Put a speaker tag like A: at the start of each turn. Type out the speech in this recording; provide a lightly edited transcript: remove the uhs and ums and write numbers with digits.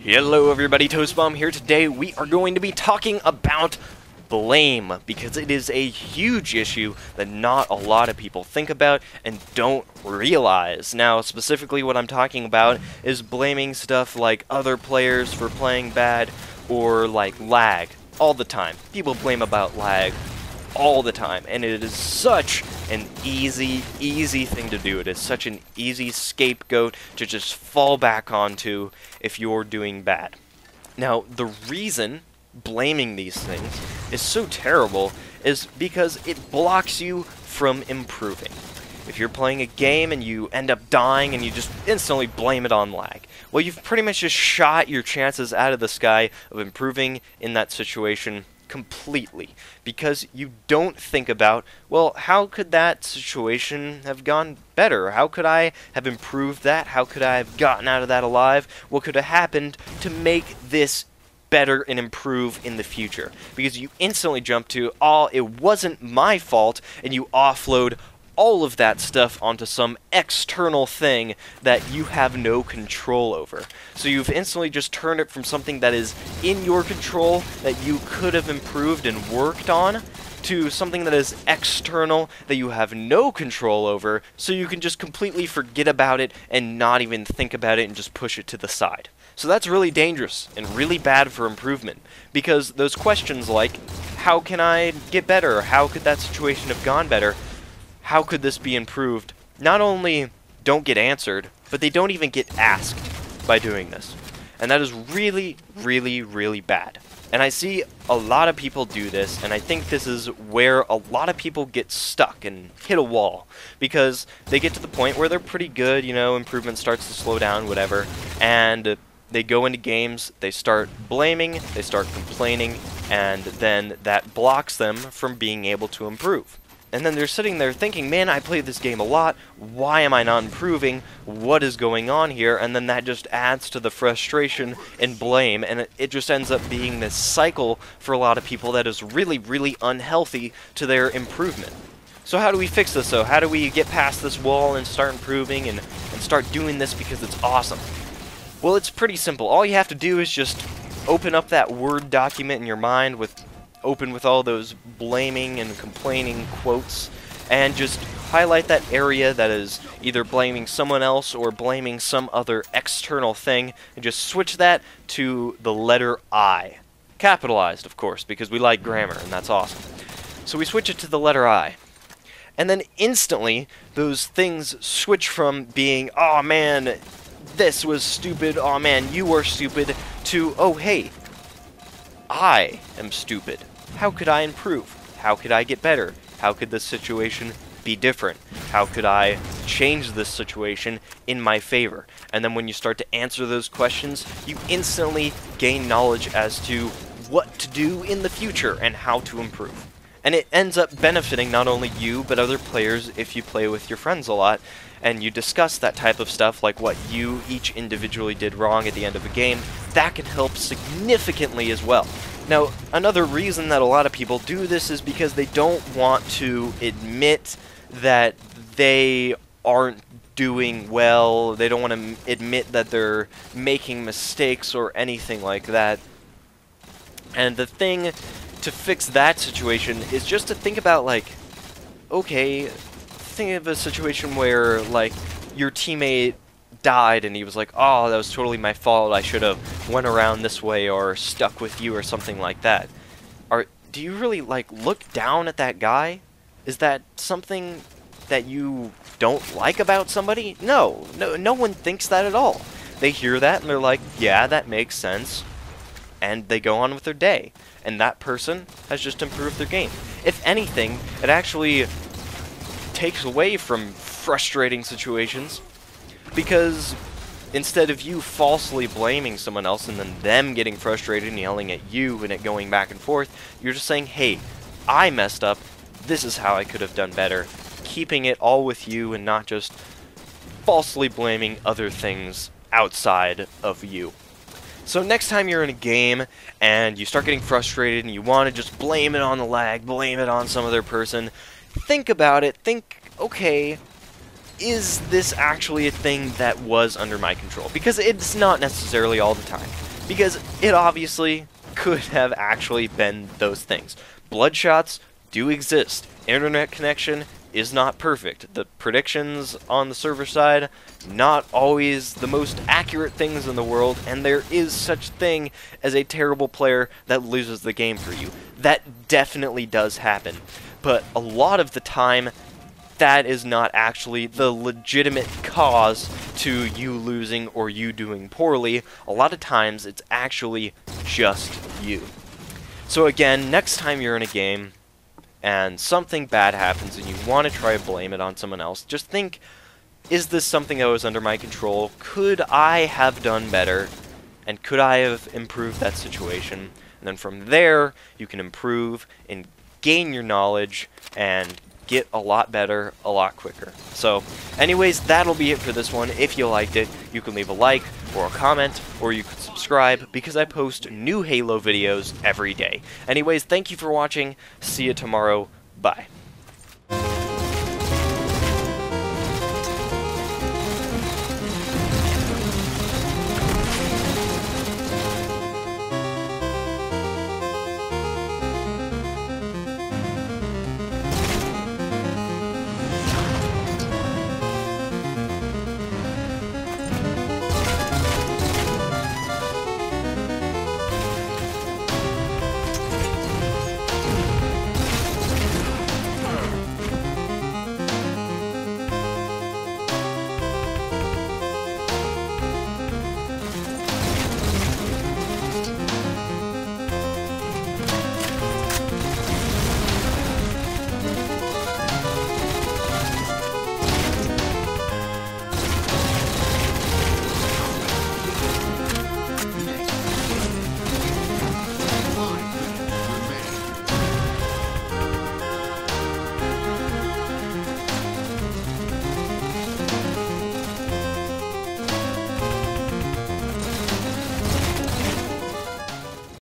A: Hello everybody, Toastbomb here. Today we are going to be talking about blame, because it is a huge issue that not a lot of people think about and don't realize. Now, specifically what I'm talking about is blaming stuff like other players for playing bad, or like lag, all the time. People blame about lag all the time, and it is such an easy thing to do. It is such an easy scapegoat to just fall back onto if you're doing bad. Now, the reason blaming these things is so terrible is because it blocks you from improving. If you're playing a game and you end up dying and you just instantly blame it on lag, well, you've pretty much just shot your chances out of the sky of improving in that situation completely, because you don't think about, well, how could that situation have gone better? How could I have improved that? How could I have gotten out of that alive? What could have happened to make this better and improve in the future? Because you instantly jump to, oh, it wasn't my fault, and you offload all of that stuff onto some external thing that you have no control over. So you've instantly just turned it from something that is in your control that you could have improved and worked on, to something that is external that you have no control over, so you can just completely forget about it and not even think about it and just push it to the side. So that's really dangerous and really bad for improvement, because those questions like, how can I get better? How could that situation have gone better? How could this be improved? Not only don't get answered, but they don't even get asked by doing this. And that is really bad. And I see a lot of people do this, and I think this is where a lot of people get stuck and hit a wall. Because they get to the point where they're pretty good, you know, improvement starts to slow down, whatever, and they go into games, they start blaming, they start complaining, and then that blocks them from being able to improve. And then they're sitting there thinking, man, I played this game a lot, why am I not improving, what is going on here? And then that just adds to the frustration and blame, and it just ends up being this cycle for a lot of people that is really unhealthy to their improvement. So how do we fix this though? How do we get past this wall and start improving and start doing this because it's awesome? Well, it's pretty simple. All you have to do is just open up that Word document in your mind open with all those blaming and complaining quotes, and just highlight that area that is either blaming someone else or blaming some other external thing, and just switch that to the letter I. Capitalized, of course, because we like grammar, and that's awesome. So we switch it to the letter I. And then instantly, those things switch from being, oh man, this was stupid, oh man, you were stupid, to, oh hey, I am stupid. How could I improve? How could I get better? How could this situation be different? How could I change this situation in my favor? And then when you start to answer those questions, you instantly gain knowledge as to what to do in the future and how to improve. And it ends up benefiting not only you, but other players if you play with your friends a lot, and you discuss that type of stuff, like what you each individually did wrong at the end of a game. That can help significantly as well. Now, another reason that a lot of people do this is because they don't want to admit that they aren't doing well, they don't want to admit that they're making mistakes or anything like that. And the thing to fix that situation is just to think about, like, okay, think of a situation where, like, your teammate died and he was like, oh, that was totally my fault, I should have went around this way or stuck with you or something like that. Do you really, like, look down at that guy? Is that something that you don't like about somebody? No one thinks that at all. They hear that and they're like, yeah, that makes sense, and they go on with their day, and that person has just improved their game. If anything, it actually takes away from frustrating situations, because instead of you falsely blaming someone else and then them getting frustrated and yelling at you and it going back and forth, you're just saying, hey, I messed up, this is how I could have done better, keeping it all with you and not just falsely blaming other things outside of you. So next time you're in a game and you start getting frustrated and you want to just blame it on the lag, blame it on some other person, think about it, think, okay, is this actually a thing that was under my control? Because it's not necessarily all the time. because it obviously could have actually been those things. Bloodshots do exist. Internet connection is not perfect. The predictions on the server side, not always the most accurate things in the world, and there is such thing as a terrible player that loses the game for you. That definitely does happen. But a lot of the time, that is not actually the legitimate cause to you losing or you doing poorly. A lot of times, it's actually just you. So again, next time you're in a game, and something bad happens and you want to try to blame it on someone else, just think, is this something that was under my control? Could I have done better? And could I have improved that situation? And then from there, you can improve and gain your knowledge and get a lot better a lot quicker. So anyways, that'll be it for this one. If you liked it, you can leave a like or a comment, or you could subscribe, because I post new Halo videos every day. Anyways, thank you for watching. See you tomorrow. Bye.